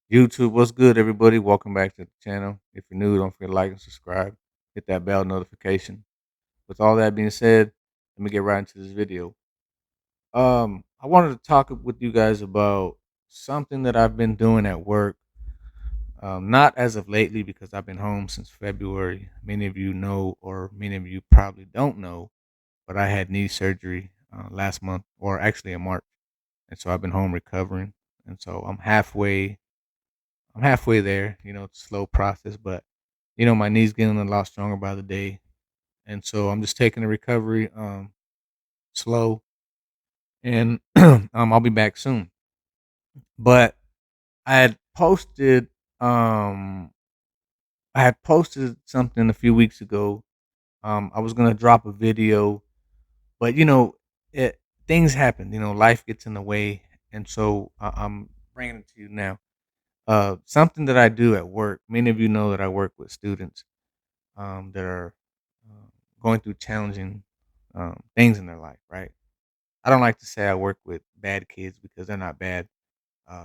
YouTube, what's good, everybody? Welcome back to the channel. If you're new, don't forget to like and subscribe. Hit that bell notification. With all that being said, let me get right into this video. I wanted to talk with you guys about something that I've been doing at work. Not as of lately because I've been home since February. Many of you know, or many of you probably don't know, but I had knee surgery last month, or actually in March, and so I've been home recovering. And so I'm halfway there. It's a slow process, but my knees getting a lot stronger by the day, and so I'm just taking the recovery slow, and I'll be back soon. But I had posted um I had posted something a few weeks ago. I was gonna drop a video, but it things happen. Life gets in the way, and so I'm bringing it to you now. Something that I do at work. Many of you know that I work with students that are uh, going through challenging things in their life, right? I don't like to say I work with bad kids because they're not bad.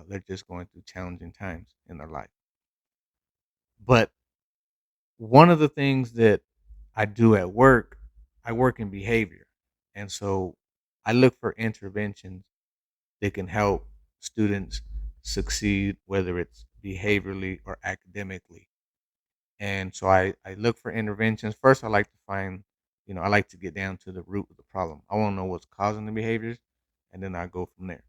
They're just going through challenging times in their life. But one of the things that I do at work, I work in behavior. And so I look for interventions that can help students succeed, whether it's behaviorally or academically. And so I look for interventions. First, I like to find, I like to get down to the root of the problem. I want to know what's causing the behaviors, and then I go from there.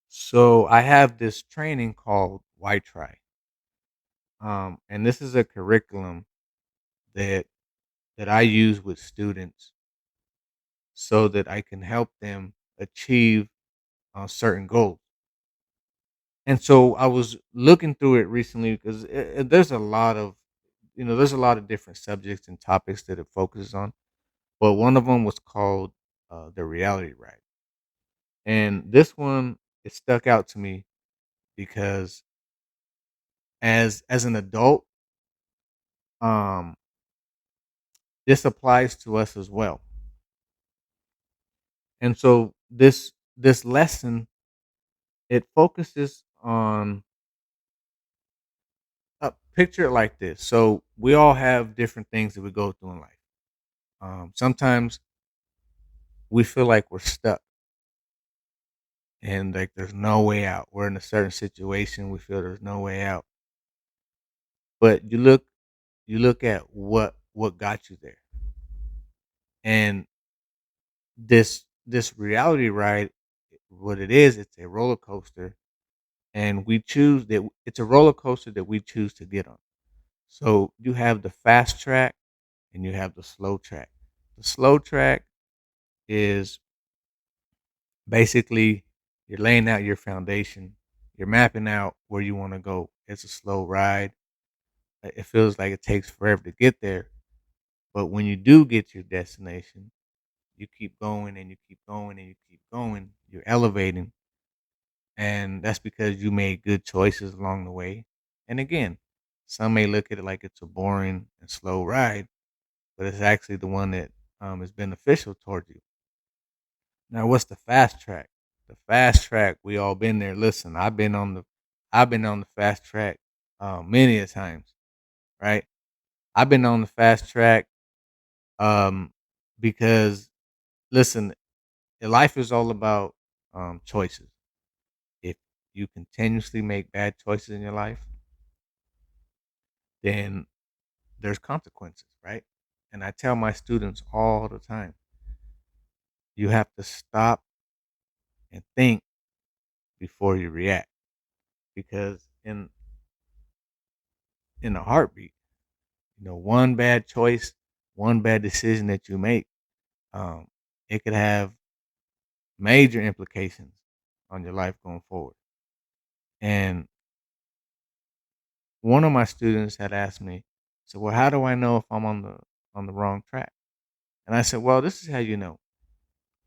So I have this training called Why Try, and this is a curriculum that I use with students so that I can help them achieve certain goals. And so I was looking through it recently because there's a lot of, there's a lot of different subjects and topics that it focuses on. But one of them was called the Reality Ride, and this one it stuck out to me because as an adult, um, this applies to us as well. And so this lesson it focuses on a picture it like this. So we all have different things that we go through in life. Sometimes we feel like we're stuck and like there's no way out. We're in a certain situation, we feel there's no way out. But you look at what got you there. And this reality ride, what it is, it's a roller coaster, and we choose that it's a roller coaster that we choose to get on. So you have the fast track and you have the slow track. The slow track is basically you're laying out your foundation, you're mapping out where you want to go. It's a slow ride. It feels like it takes forever to get there, but when you do get to your destination, you keep going and you keep going and you keep going. You're elevating, and that's because you made good choices along the way. And again, some may look at it like it's a boring and slow ride, but it's actually the one that is beneficial toward you. Now, what's the fast track? The fast track, we all been there. Listen, I've been on the fast track many a times, right? I've been on the fast track um, because listen, life is all about choices. If you continuously make bad choices in your life, then there's consequences, right? And I tell my students all the time, you have to stop and think before you react because in a heartbeat, one bad choice, one bad decision that you make, um, it could have major implications on your life going forward. And one of my students had asked me, so well, how do I know if I'm on the wrong track? And I said, well, this is how you know.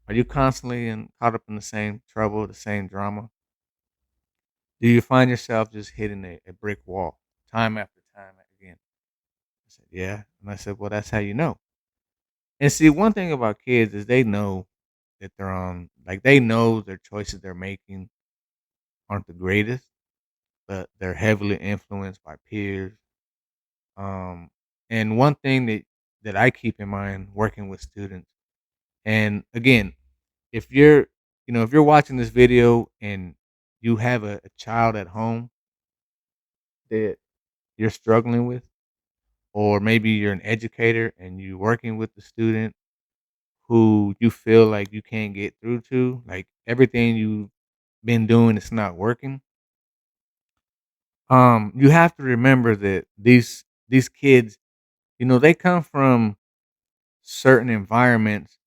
Are you constantly caught up in the same trouble, the same drama? Do you find yourself just hitting a brick wall time after time again? I said, yeah. And I said, well, that's how you know. And see, one thing about kids is they know that they're on, like, they know their choices they're making aren't the greatest, but they're heavily influenced by peers. Um, and one thing that I keep in mind working with students, and again, if you're if you're watching this video and you have a child at home that you're struggling with, or maybe you're an educator and you're working with the student who you feel like you can't get through to, like everything you've been doing is not working. You have to remember that these kids, they come from certain environments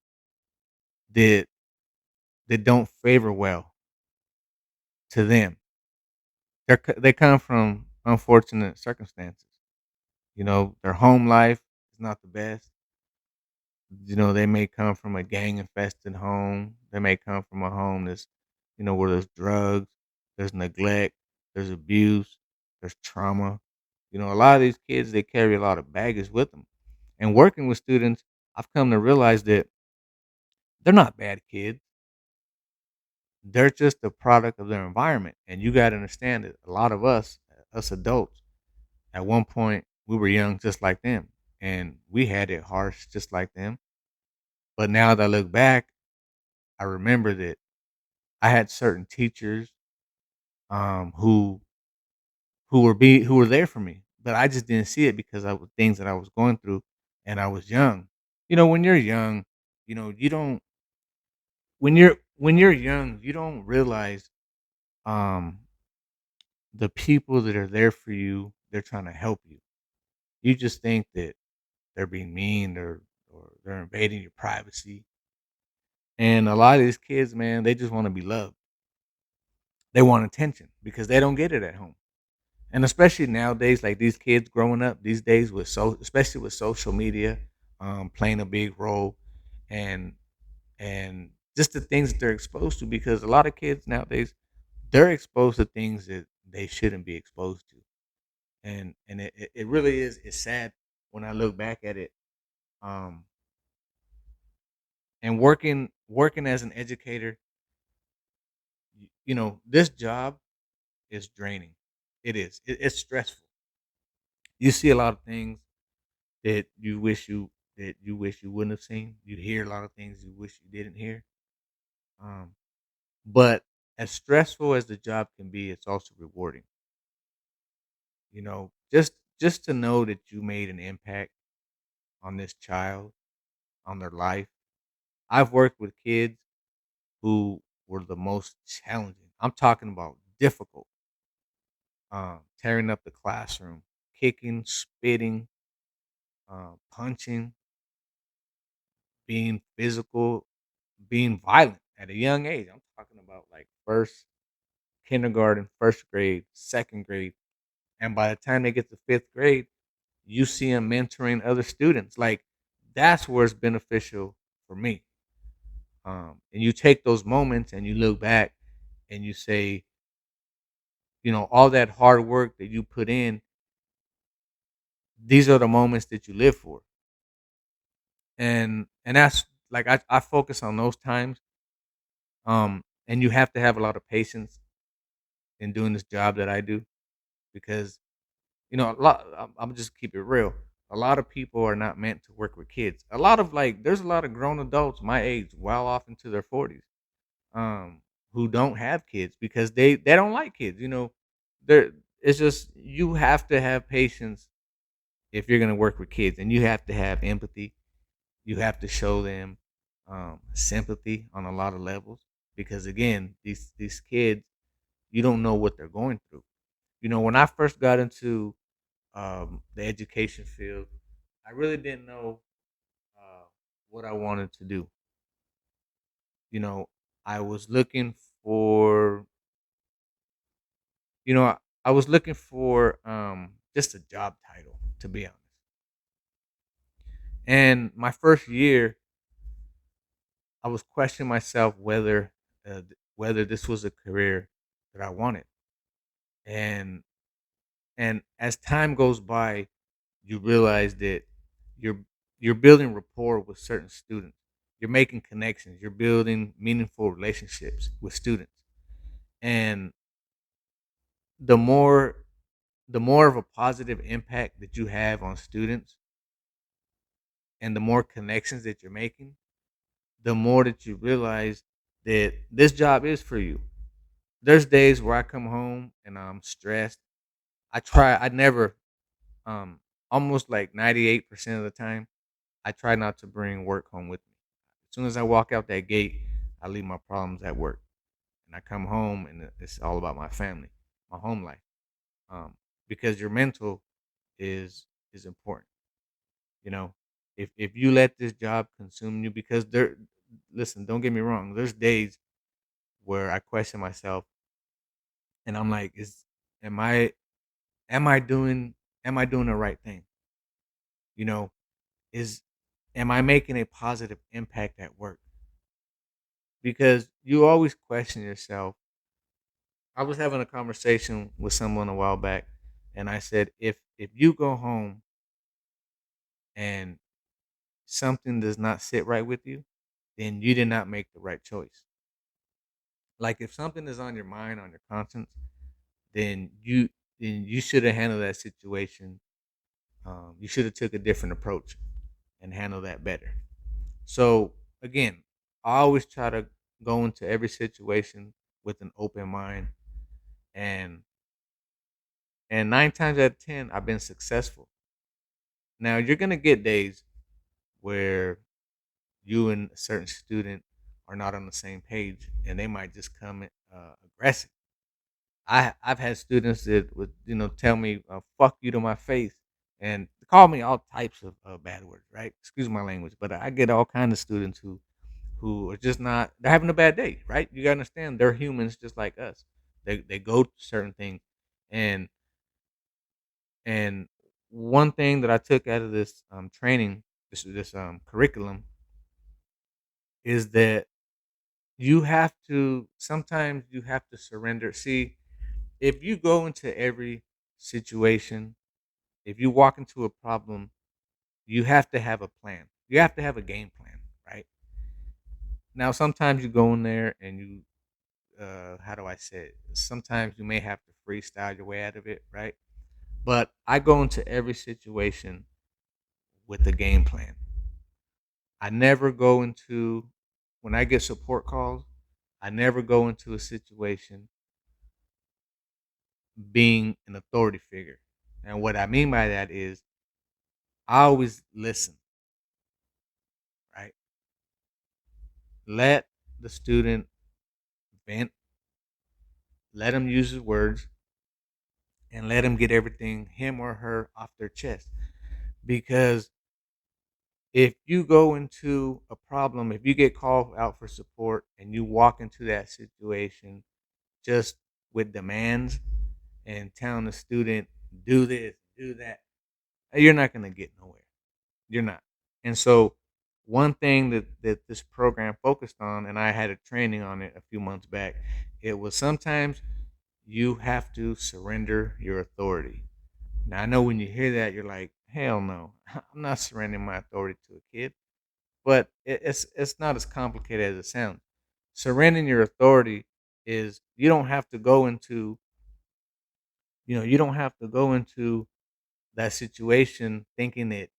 that don't favor well to them. They come from unfortunate circumstances. Their home life is not the best. They may come from a gang infested home. They may come from a home that's, where there's drugs, there's neglect, there's abuse, there's trauma. A lot of these kids, they carry a lot of baggage with them. And working with students, I've come to realize that they're not bad kids. They're just a product of their environment. And you got to understand that a lot of us adults, at one point, we were young just like them. And we had it harsh just like them. But now that I look back, I remember that I had certain teachers who who were there for me, but I just didn't see it because of things that I was going through, and I was young. When you're young, you don't when you're young, you don't realize um the people that are there for you, they're trying to help you. You just think that they're being mean or they're invading your privacy. And a lot of these kids, man, they just want to be loved. They want attention because they don't get it at home. And especially nowadays, like these kids growing up these days with especially with social media playing a big role, and just the things that they're exposed to, because a lot of kids nowadays, they're exposed to things that they shouldn't be exposed to. And it really is, it's sad when I look back at it. um and working as an educator, this job is draining. It's stressful. You see a lot of things that you wish you wouldn't have seen. You hear a lot of things you wish you didn't hear. Um, but as stressful as the job can be, it's also rewarding. Just to know that you made an impact on this child, on their life. I've worked with kids who were the most challenging. I'm talking about difficult, tearing up the classroom, kicking, spitting, punching, being physical, being violent at a young age. I'm talking about like first kindergarten, first grade, second grade. And by the time they get to fifth grade, you see them mentoring other students. Like that's where it's beneficial for me. And you take those moments and you look back and you say, all that hard work that you put in, these are the moments that you live for. And that's like I focus on those times. And you have to have a lot of patience in doing this job that I do, because a lot. I'm just keep it real. A lot of people are not meant to work with kids. There's a lot of grown adults my age, well off into their 40s, um, who don't have kids because they don't like kids. There it's just you have to have patience if you're gonna work with kids, and you have to have empathy. You have to show them sympathy on a lot of levels, because again, these kids, you don't know what they're going through. When I first got into the education field, I really didn't know uh, what I wanted to do. You know, I was looking for, I was looking for just a job title, to be honest. And my first year, I was questioning myself whether this was a career that I wanted. And as time goes by, you realize that you're you're building rapport with certain students. You're making connections. You're building meaningful relationships with students. And the more the more of a positive impact that you have on students and the more connections that you're making, the more that you realize that this job is for you. There's days where I come home and I'm stressed. I never, um, almost like 98% of the time, I try not to bring work home with me. As soon as I walk out that gate, I leave my problems at work and I come home and it's all about my family, my home life. Um, because your mental is important. You know, if you let this job consume you, because listen, don't get me wrong. There's days where I question myself and I'm like, am I am I doing am I doing the right thing? You know, is am I making a positive impact at work? Because you always question yourself. I was having a conversation with someone a while back and I said, if you go home and something does not sit right with you, then you did not make the right choice. Like if something is on your mind, on your conscience, then you should have handled that situation. You should have took a different approach and handle that better. So again, I always try to go into every situation with an open mind, and 9 times out of 10, I've been successful. Now you're gonna get days where you and a certain student are not on the same page, and they might just come aggressive. I've had students that would tell me "fuck you" to my face and call me all types of bad words. Right? Excuse my language, but I get all kind of students who are just not. They're having a bad day. Right? You gotta understand they're humans just like us. They go to certain things, and and one thing that I took out of this training, this curriculum, is that sometimes you have to surrender. See, if you go into every situation, if you walk into a problem, you have to have a plan. You have to have a game plan, right? Now, sometimes you go in there and how do I say it? Sometimes you may have to freestyle your way out of it, right? But I go into every situation with a game plan. I never go into, when I get support calls, I never go into a situation being an authority figure. And what I mean by that is I always listen, right? Let the student vent, let him use his words, and let him get everything, him or her, off their chest. Because if you go into a problem, if you get called out for support and you walk into that situation just with demands and telling the student, do this, do that, you're not going to get nowhere. You're not. And so, one thing that this program focused on, and I had a training on it a few months back, it was sometimes you have to surrender your authority. Now, I know when you hear that, you're like, hell no, I'm not surrendering my authority to a kid. But it's not as complicated as it sounds. Surrendering your authority is you don't have to go into that situation thinking that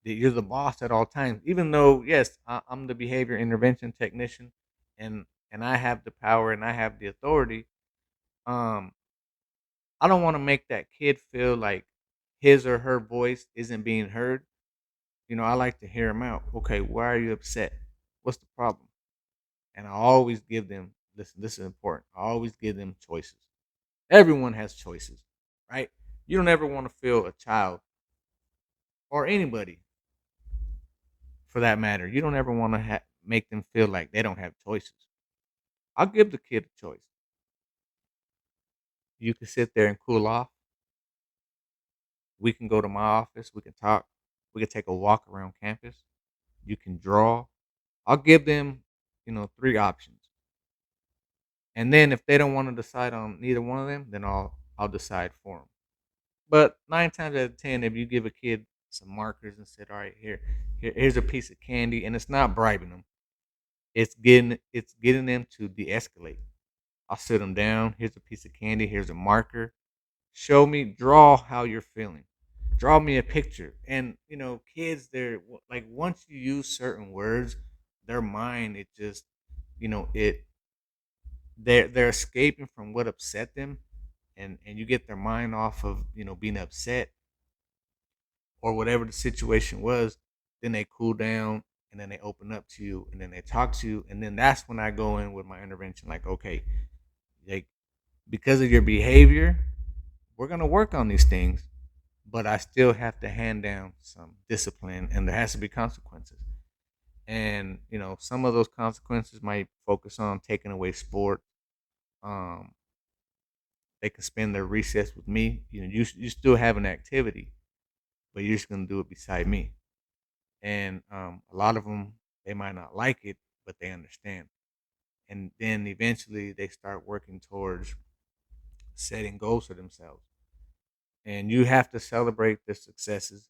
you're the boss at all times. Even though, yes, I'm the behavior intervention technician, and I have the power and I have the authority. Um, I don't want to make that kid feel like his or her voice isn't being heard. I like to hear them out. Okay, why are you upset? What's the problem? And I always give them, listen, this is important. I always give them choices. Everyone has choices, right? You don't ever want to feel a child or anybody for that matter. You don't ever want to make them feel like they don't have choices. I'll give the kid a choice. You can sit there and cool off. We can go to my office. We can talk. We can take a walk around campus. You can draw. I'll give them, three options. And then if they don't want to decide on neither one of them, then I'll decide for them. But 9 times out of 10, if you give a kid some markers and said, "All right, here's a piece of candy," and it's not bribing them, it's getting them to de-escalate. I'll sit them down. Here's a piece of candy. Here's a marker. Show me, draw how you're feeling. Draw me a picture. And kids, they're like, once you use certain words, their mind, it just, it they're escaping from what upset them, and you get their mind off of being upset or whatever the situation was. Then they cool down, and then they open up to you, and then they talk to you, and then that's when I go in with my intervention. Like, okay, like, because of your behavior, we're gonna work on these things, but I still have to hand down some discipline, and there has to be consequences. And some of those consequences might focus on taking away sport. Um, they can spend their recess with me. You still have an activity, but you're just gonna do it beside me. And a lot of them, they might not like it, but they understand. And then eventually they start working towards setting goals for themselves. And you have to celebrate their successes,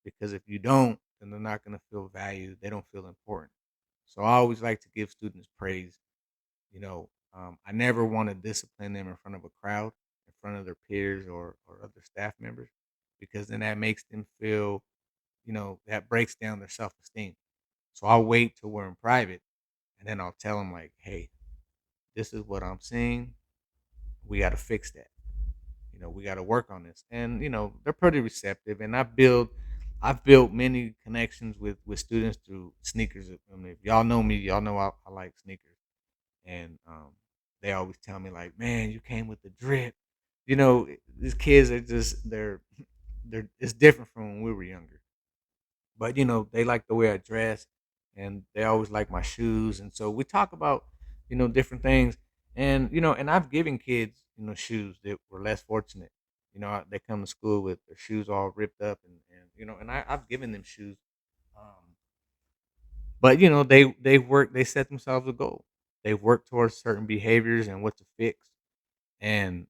because if you don't, then they're not going to feel valued. They don't feel important. So I always like to give students praise. I never want to discipline them in front of a crowd, in front of their peers or other staff members, because then that makes them feel, that breaks down their self esteem. So I'll wait till we're in private, and then I'll tell them, like, hey, this is what I'm seeing. We got to fix that. We got to work on this. And they're pretty receptive. And I've built many connections with students through sneakers. I mean, if y'all know me, y'all know I like sneakers. And they always tell me, like, man, you came with the drip. These kids are just they're it's different from when we were younger. But they like the way I dress, and they always like my shoes. And so we talk about different things. And and I've given kids shoes that were less fortunate. They come to school with their shoes all ripped up, and I've given them shoes. um, but they set themselves a goal. They work towards certain behaviors and what to fix. And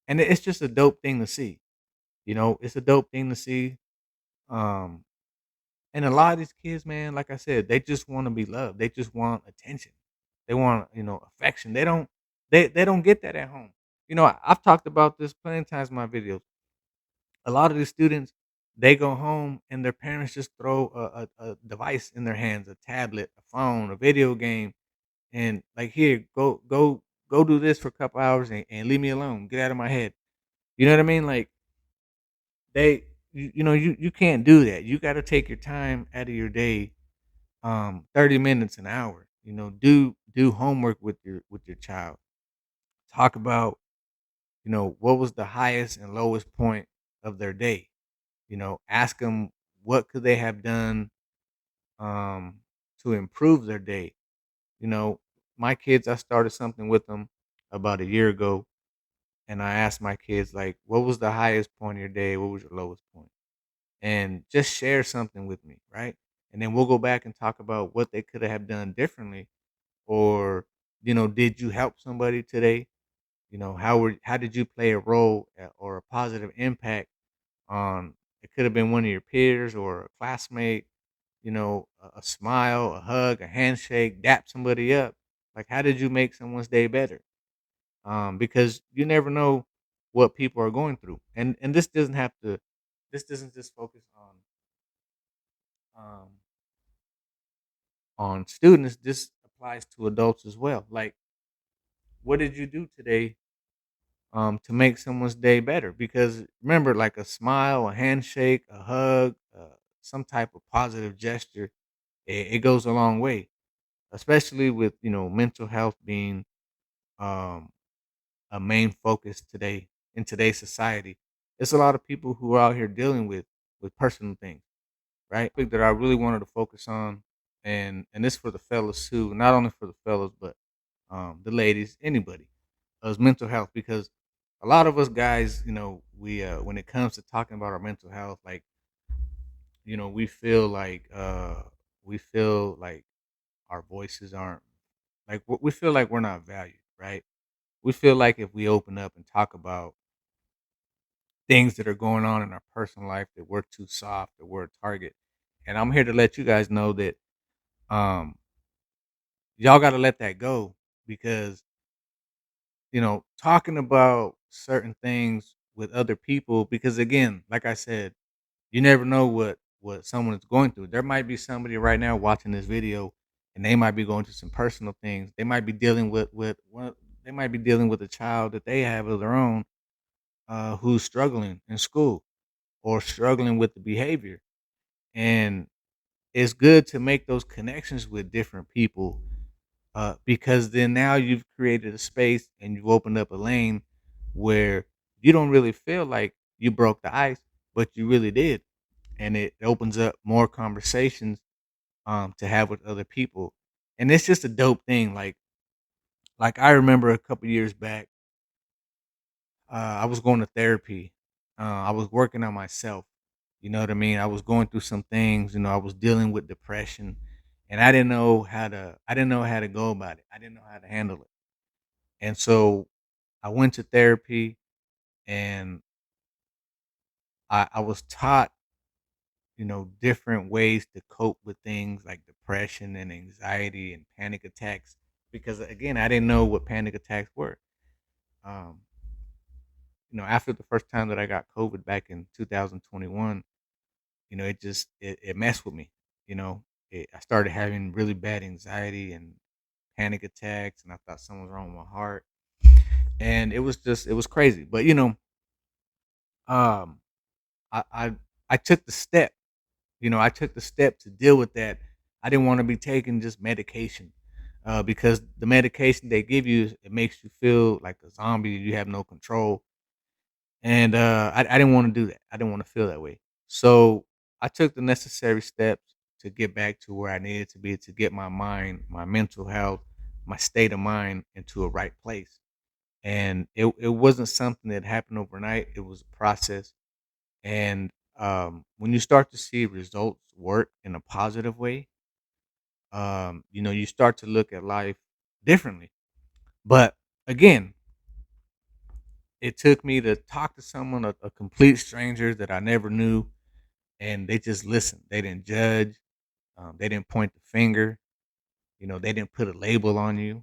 it's just a dope thing to see. It's a dope thing to see. um And a lot of these kids, man, like I said, they just want to be loved. They just want attention. They want, affection. They don't get that at home. I've talked about this plenty of times in my videos. A lot of these students, they go home and their parents just throw a device in their hands, a tablet, a phone, a video game, and like, here, go do this for a couple hours, and leave me alone. Get out of my head. You know what I mean? Like, they you can't do that. You got to take your time out of your day, 30 minutes, an hour. Do homework with your child. Talk about what was the highest and lowest point of their day. Ask them, what could they have done um to improve their day. you know my kids, I started something with them about a year ago, and I asked my kids, like, what was the highest point of your day, what was your lowest point, and just share something with me, right? And then we'll go back and talk about what they could have done differently. Or did you help somebody today? How did you play a role, or a positive impact on, it could have been one of your peers or a classmate. A smile, a hug, a handshake, dap somebody up. Like, how did you make someone's day better? Because you never know what people are going through. And this doesn't just focus um on students. This applies to adults as well. Like, what did you do today to make someone's day better? Because remember, like, a smile, a handshake, a hug, some type of positive gesture, it goes a long way, especially with mental health being um, a main focus today in today's society. It's a lot of people who are out here dealing with personal things, right? That I really wanted to focus on, and this for the fellas too, not only for the fellas, but the ladies, anybody, is mental health. Because a lot of us guys, we when it comes to talking about our mental health, like, we feel like our voices aren't, like, we feel like we're not valued, right? We feel like if we open up and talk about things that are going on in our personal life, that we're too soft, that we're a target. And I'm here to let you guys know that um y'all got to let that go. Because talking about certain things with other people, because again, like I said, you never know what someone is going through. There might be somebody right now watching this video, and they might be going through some personal things. They might be dealing they might be dealing with a child that they have of their own, who's struggling in school or struggling with the behavior. And it's good to make those connections with different people, because then now you've created a space and you've opened up a lane where you don't really feel like you broke the ice, but you really did, and it opens up more conversations to have with other people, and it's just a dope thing. Like I remember a couple years back, I was going to therapy. I was working on myself. You know what I mean? I was going through some things. I was dealing with depression, and I didn't know how to go about it. I didn't know how to handle it, and so I went to therapy, and I was taught, different ways to cope with things like depression and anxiety and panic attacks. Because again, I didn't know what panic attacks were. Um, after the first time that I got COVID back in 2021, it messed with me. I started having really bad anxiety and panic attacks, and I thought something was wrong with my heart, and it was crazy. But um, I I I took the step. I took the step to deal with that. I didn't want to be taking just medication, because the medication they give you, it makes you feel like a zombie. You have no control, and I didn't want to do that. I didn't want to feel that way. So I took the necessary steps to get back to where I needed to be, to get my mind, my mental health, my state of mind into a right place. And it wasn't something that happened overnight. It was a process. And when you start to see results work in a positive way, you start to look at life differently. But again, it took me to talk to someone, a complete stranger that I never knew, and they just listened. They didn't judge. They didn't point the finger. They didn't put a label on you,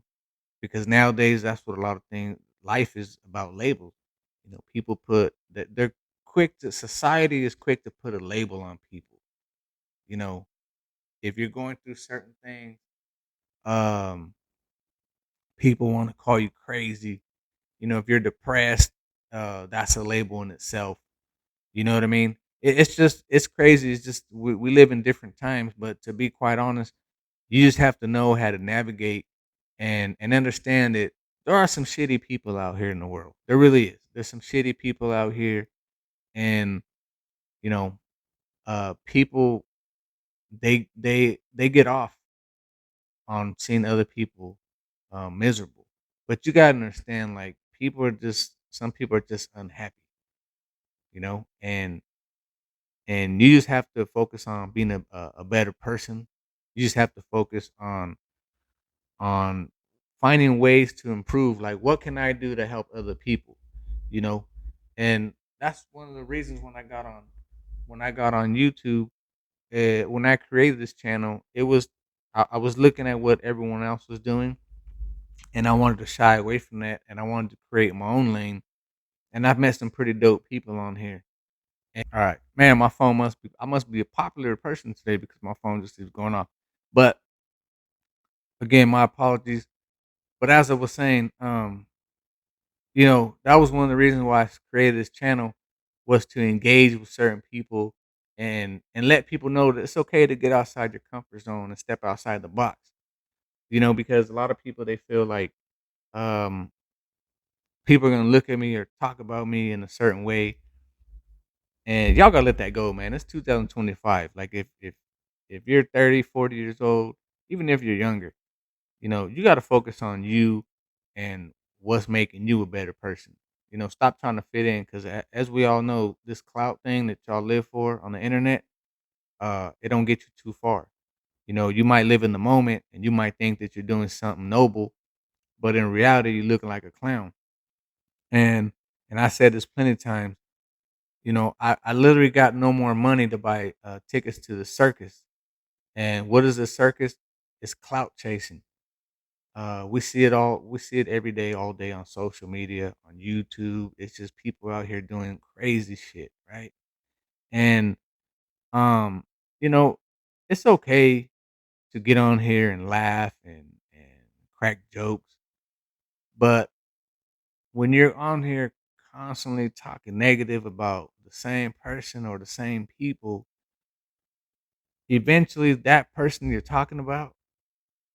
because nowadays that's what a lot of things. Life is about labels. People put that they're quick to. Society is quick to put a label on people. You know, if you're going through certain things, um, people want to call you crazy. If you're depressed, that's a label in itself. You know what I mean? It's crazy. It's just we live in different times, but to be quite honest, you just have to know how to navigate and understand that there are some shitty people out here in the world. There really is. There's some shitty people out here, and you know, people they get off on seeing other people miserable. But you gotta understand, like people are just some people are just unhappy, and you just have to focus on being a better person. You just have to focus on finding ways to improve. Like, what can I do to help other people? You know, and that's one of the reasons when I got on YouTube. When I created this channel, I was looking at what everyone else was doing, and I wanted to shy away from that, and I wanted to create my own lane. And I've met some pretty dope people on here. All right, man, my phone must be. I must be a popular person today because my phone just keeps going off. But again, my apologies. But as I was saying, that was one of the reasons why I created this channel, was to engage with certain people and let people know that it's okay to get outside your comfort zone and step outside the box. Because a lot of people, they feel like um, people are gonna look at me or talk about me in a certain way, and y'all gotta let that go, man. It's 2025. Like if you're 30, 40 years old, even if you're younger, you gotta focus on you and what's making you a better person. Stop trying to fit in, because as we all know, this clout thing that y'all live for on the internet, it don't get you too far. You might live in the moment and you might think that you're doing something noble, but in reality, you're looking like a clown. And and I said this plenty of times. I literally got no more money to buy tickets to the circus. And what is a circus? It's clout chasing. We see it every day, all day on social media, on YouTube. It's just people out here doing crazy shit, right? And um, you know, it's okay to get on here and laugh and crack jokes, but when you're on here constantly talking negative about the same person or the same people, eventually that person you're talking about,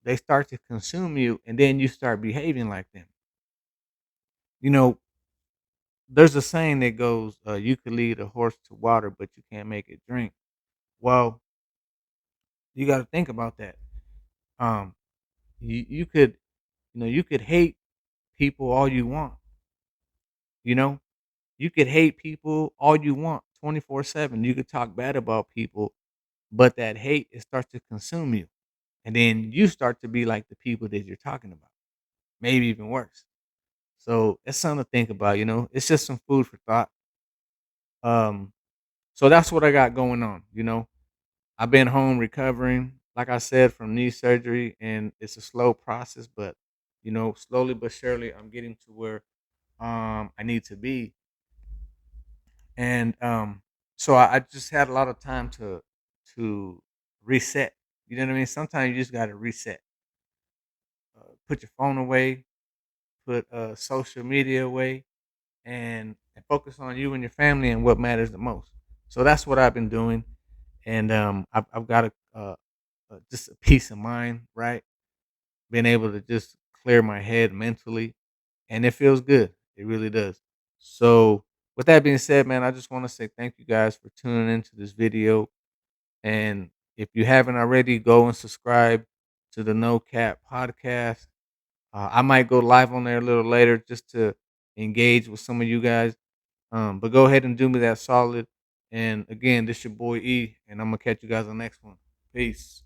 they start to consume you, and then you start behaving like them. You know, there's a saying that goes, "You could lead a horse to water, but you can't make it drink." Well, you got to think about that. Um, you could, you could hate people all you want. You know, you could hate people all you want, 24/7. You could talk bad about people, but that hate, it starts to consume you, and then you start to be like the people that you're talking about, maybe even worse. So it's something to think about. It's just some food for thought. Um, so that's what I got going on. I've been home recovering, like I said, from knee surgery, and it's a slow process, but slowly but surely, I'm getting to where I need to be, and so I just had a lot of time to reset. You know what I mean? Sometimes you just got to reset. Put your phone away, put social media away, and focus on you and your family and what matters the most. So that's what I've been doing, and I've got just a peace of mind, right? Being able to just clear my head mentally, and it feels good. It really does. So, with that being said, man, I just want to say thank you guys for tuning into this video. And if you haven't already, go and subscribe to the No Cap podcast. I might go live on there a little later just to engage with some of you guys. But go ahead and do me that solid. And again, this your boy E, and I'm gonna catch you guys on the next one. Peace.